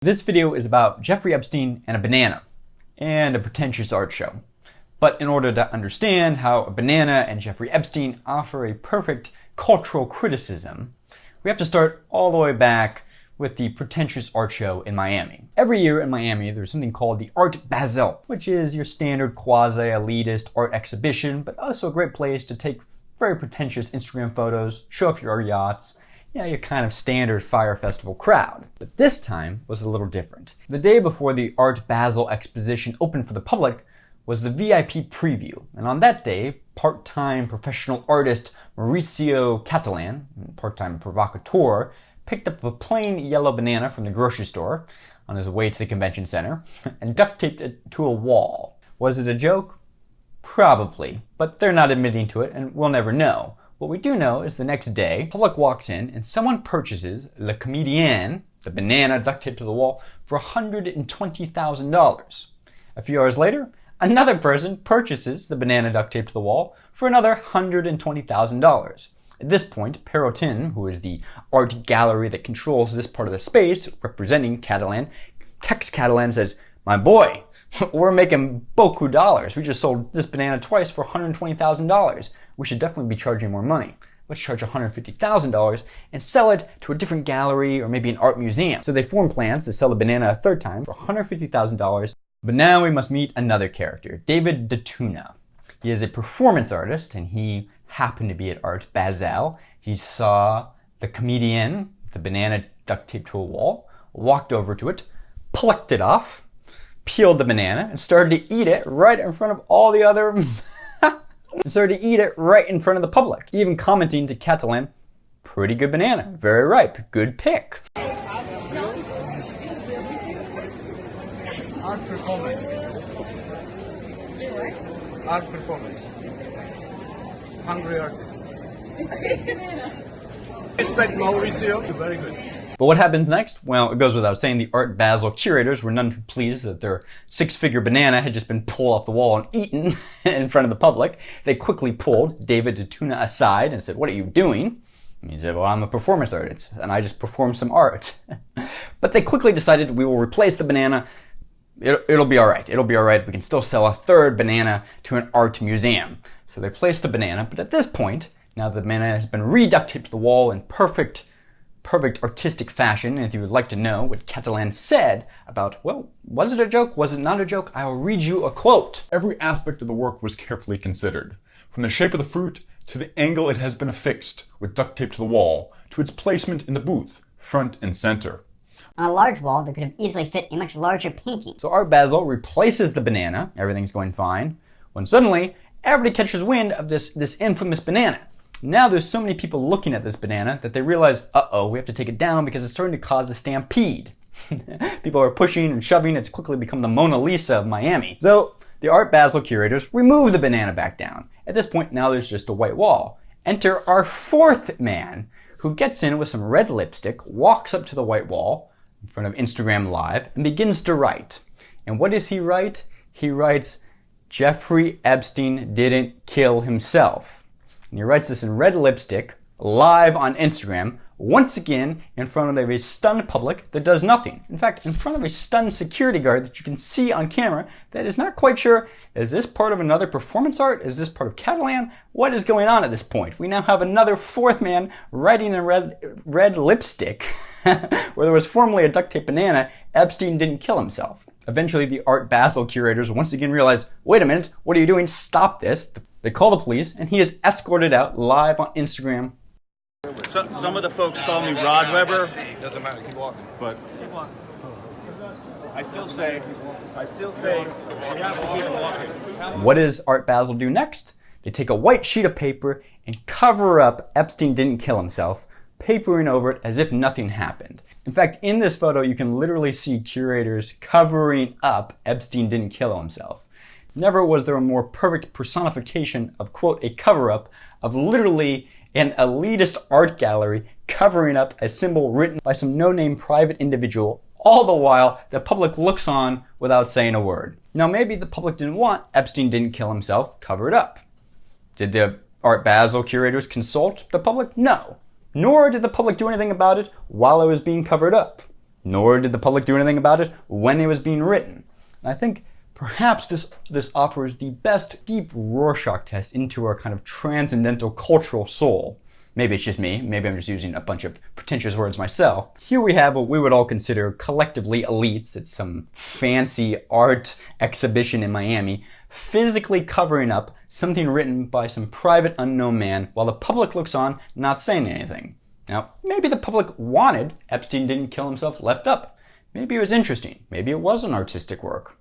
This video is about Jeffrey Epstein and a banana, and a pretentious art show. But in order to understand how a banana and Jeffrey Epstein offer a perfect cultural criticism, we have to start all the way back with the pretentious art show in Miami. Every year in Miami, there's something called the Art Basel, which is your standard quasi-elitist art exhibition, but also a great place to take very pretentious Instagram photos, show off your yachts, your kind of standard Fire Festival crowd. But this time was a little different. The day before the Art Basel exposition opened for the public was the VIP preview. And on that day, part-time professional artist Maurizio Cattelan, part-time provocateur, picked up a plain yellow banana from the grocery store on his way to the convention center and duct taped it to a wall. Was it a joke? Probably, but they're not admitting to it and we'll never know. What we do know is the next day, the public walks in and someone purchases le comédien, the banana duct taped to the wall, for $120,000. A few hours later, another person purchases the banana duct taped to the wall for another $120,000. At this point, Perotin, who is the art gallery that controls this part of the space, representing Cattelan, texts Cattelan and says, "My boy, we're making beaucoup dollars. We just sold this banana twice for $120,000. We should definitely be charging more money. Let's charge $150,000 and sell it to a different gallery or maybe an art museum." So they form plans to sell the banana a third time for $150,000. But now we must meet another character, David Datuna. He is a performance artist and he happened to be at Art Basel. He saw the comedian, the banana duct taped to a wall, walked over to it, plucked it off, peeled the banana, and started to eat it right in front of all the other and started to eat it right in front of the public, even commenting to Cattelan, "Pretty good banana, very ripe, good pick." Art performance. Art performance. Hungry artist. Respect Maurizio, very good. But what happens next? Well, it goes without saying the Art Basel curators were none too pleased that their six-figure banana had just been pulled off the wall and eaten in front of the public. They quickly pulled David Datuna aside and said, "What are you doing?" And he said, "Well, I'm a performance artist and I just perform some art." But they quickly decided, we will replace the banana. It'll be all right. It'll be all right. We can still sell a third banana to an art museum. So they replaced the banana. But at this point, now the banana has been re-duct taped to the wall in perfect artistic fashion. And if you would like to know what Cattelan said about, well, was it a joke? Was it not a joke? I will read you a quote. "Every aspect of the work was carefully considered, from the shape of the fruit to the angle it has been affixed with duct tape to the wall, to its placement in the booth, front and center. On a large wall, there could have easily fit a much larger painting." So Art Basel replaces the banana. Everything's going fine. When suddenly, everybody catches wind of this infamous banana. Now there's so many people looking at this banana that they realize, uh-oh, we have to take it down because it's starting to cause a stampede. People are pushing and shoving. It's quickly become the Mona Lisa of Miami. So the Art Basel curators remove the banana back down. At this point, now there's just a white wall. Enter our fourth man, who gets in with some red lipstick, walks up to the white wall in front of Instagram Live, and begins to write. And what does he write? He writes, "Jeffrey Epstein didn't kill himself." And he writes this in red lipstick, live on Instagram, once again in front of a stunned public that does nothing. In fact, in front of a stunned security guard that you can see on camera that is not quite sure, is this part of another performance art? Is this part of Cattelan? What is going on at this point? We now have another fourth man writing in red lipstick where there was formerly a duct tape banana. Epstein didn't kill himself. Eventually, the Art Basel curators once again realize, wait a minute, what are you doing? Stop this. They call the police, and he is escorted out live on Instagram. Some of the folks call me Rod Webber, Doesn't matter, keep walking. but I still say we have to keep walking. What does Art Basel do next? They take a white sheet of paper and cover up "Epstein didn't kill himself," papering over it as if nothing happened. In fact, in this photo, you can literally see curators covering up "Epstein didn't kill himself." Never was there a more perfect personification of, quote, a cover-up of literally an elitist art gallery covering up a symbol written by some no-name private individual, all the while the public looks on without saying a word. Now maybe the public didn't want "Epstein didn't kill himself" covered up. Did the Art Basel curators consult the public? No. Nor did the public do anything about it while it was being covered up. nor did the public do anything about it when it was being written. And I think perhaps this offers the best deep Rorschach test into our kind of transcendental cultural soul. Maybe it's just me, maybe I'm just using a bunch of pretentious words myself. Here we have what we would all consider collectively elites at some fancy art exhibition in Miami, physically covering up something written by some private unknown man while the public looks on, not saying anything. Now, maybe the public wanted Epstein didn't kill himself left up. Maybe it was interesting. Maybe it was an artistic work.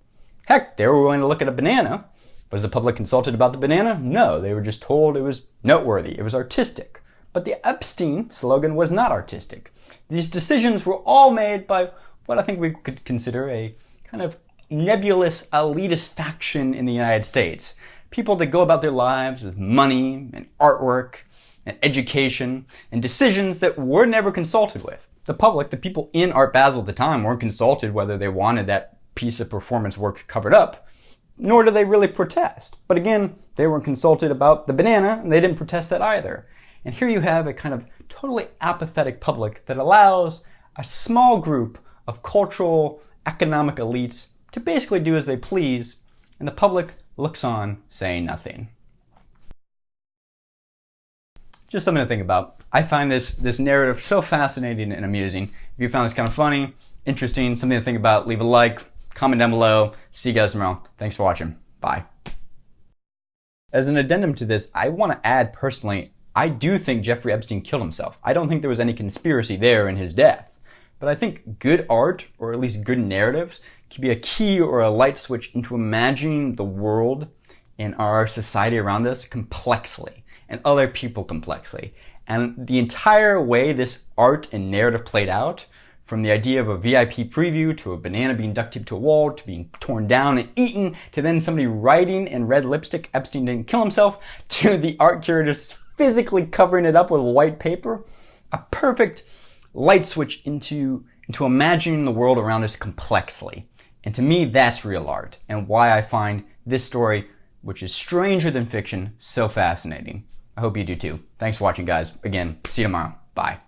Heck, they were willing to look at a banana. Was the public consulted about the banana? No, they were just told it was noteworthy. It was artistic. But the Epstein slogan was not artistic. These decisions were all made by what I think we could consider a kind of nebulous elitist faction in the United States. People that go about their lives with money and artwork and education and decisions that were never consulted with. The public, the people in Art Basel at the time, weren't consulted whether they wanted that piece of performance work covered up, nor did they really protest. But again, they weren't consulted about the banana, and they didn't protest that either. And here you have a kind of totally apathetic public that allows a small group of cultural, economic elites to basically do as they please, and the public looks on, saying nothing. Just something to think about. I find this narrative so fascinating and amusing. If you found this kind of funny, interesting, something to think about, leave a like, comment down below. See you guys tomorrow. Thanks for watching. Bye. As an addendum to this, I want to add personally, I do think Jeffrey Epstein killed himself. I don't think there was any conspiracy there in his death. But I think good art, or at least good narratives, can be a key or a light switch into imagining the world and our society around us complexly, and other people complexly. And the entire way this art and narrative played out, from the idea of a VIP preview, to a banana being duct taped to a wall, to being torn down and eaten, to then somebody writing in red lipstick, Epstein didn't kill himself, to the art curators physically covering it up with white paper, a perfect light switch into imagining the world around us complexly. And to me, that's real art, and why I find this story, which is stranger than fiction, so fascinating. I hope you do too. Thanks for watching, guys. Again, see you tomorrow. Bye.